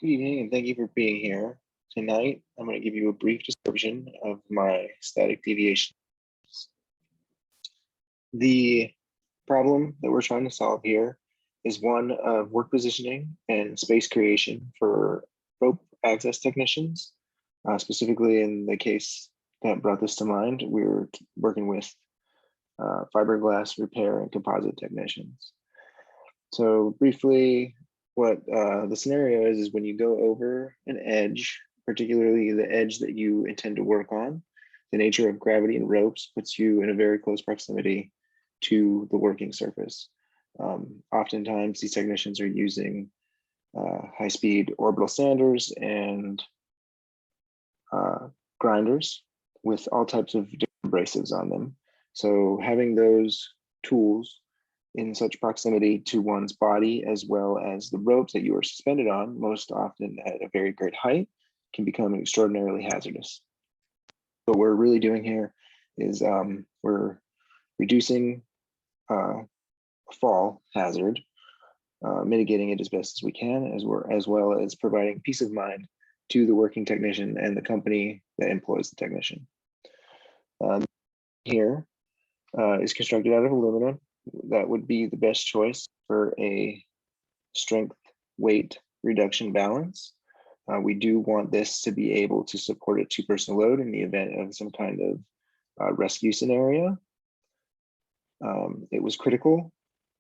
Good evening, and thank you for being here. Tonight, I'm going to give you a brief description of my static deviation. The problem that we're trying to solve here is one of work positioning and space creation for rope access technicians. Specifically in the case that brought this to mind, we were working with fiberglass repair and composite technicians. So briefly, what the scenario is when you go over an edge, particularly the edge that you intend to work on, the nature of gravity and ropes puts you in a very close proximity to the working surface. Oftentimes, these technicians are using high-speed orbital sanders and grinders with all types of different abrasives on them. So having those tools in such proximity to one's body, as well as the ropes that you are suspended on, most often at a very great height, can become extraordinarily hazardous. What we're really doing here is we're reducing fall hazard, mitigating it as best as we can, as well as providing peace of mind to the working technician and the company that employs the technician. Here is constructed out of aluminum. That would be the best choice for a strength weight reduction balance. We do want this to be able to support a 2-person load in the event of some kind of rescue scenario. It was critical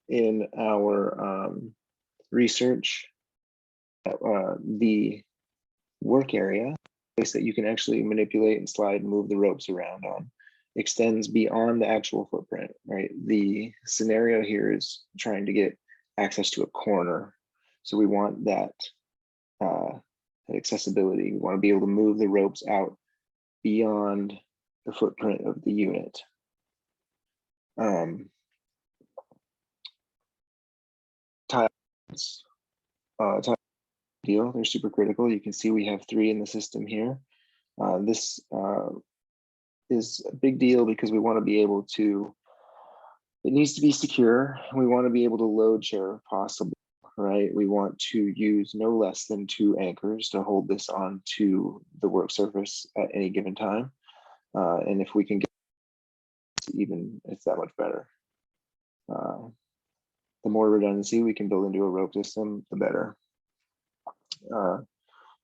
in our research that the work area, place that you can actually manipulate and slide and move the ropes around on, extends beyond the actual footprint, right? The scenario here is trying to get access to a corner. So we want that accessibility. We want to be able to move the ropes out beyond the footprint of the unit. Tiles, deal, they're super critical. You can see we have 3 in the system here. This is a big deal because we want to be able to, it needs to be secure. We want to be able to load share if possible, right? We want to use no less than 2 anchors to hold this onto the work surface at any given time. And if we can get even, it's that much better. The more redundancy we can build into a rope system, the better. One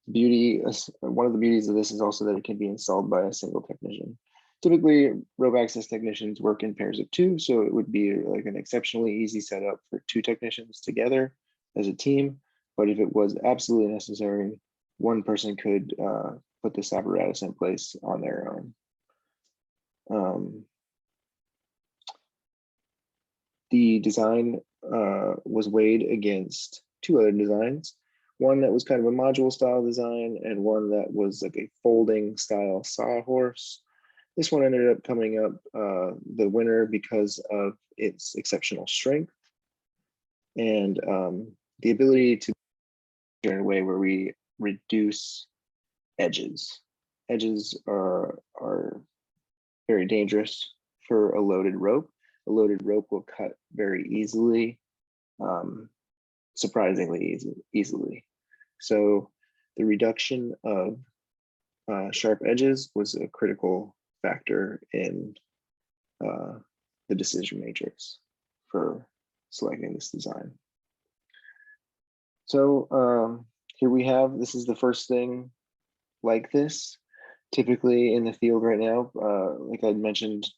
of the beauties of this is also that it can be installed by a single technician. Typically, rope access technicians work in pairs of 2, so it would be like an exceptionally easy setup for 2 technicians together as a team. But if it was absolutely necessary, one person could put this apparatus in place on their own. The design was weighed against 2 other designs. One that was kind of a module style design and one that was like a folding style sawhorse. This one ended up coming up the winner because of its exceptional strength and the ability to do it in a way where we reduce edges. Edges are very dangerous for a loaded rope. A loaded rope will cut very easily, surprisingly easily. So the reduction of sharp edges was a critical factor in the decision matrix for selecting this design. So here we have, this is the first thing like this. Typically in the field right now, like I mentioned,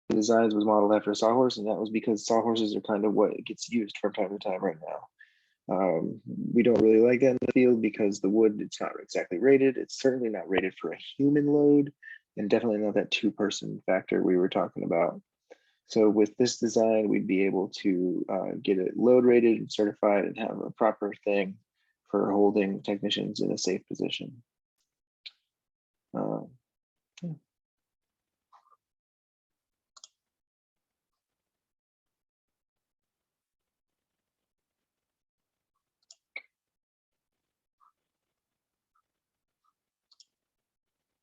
the designs was modeled after a sawhorse, and that was because sawhorses are kind of what gets used from time to time right now. We don't really like that in the field because the wood, it's not exactly rated. It's certainly not rated for a human load, and definitely not that 2-person factor we were talking about. So with this design, we'd be able to get it load rated and certified and have a proper thing for holding technicians in a safe position.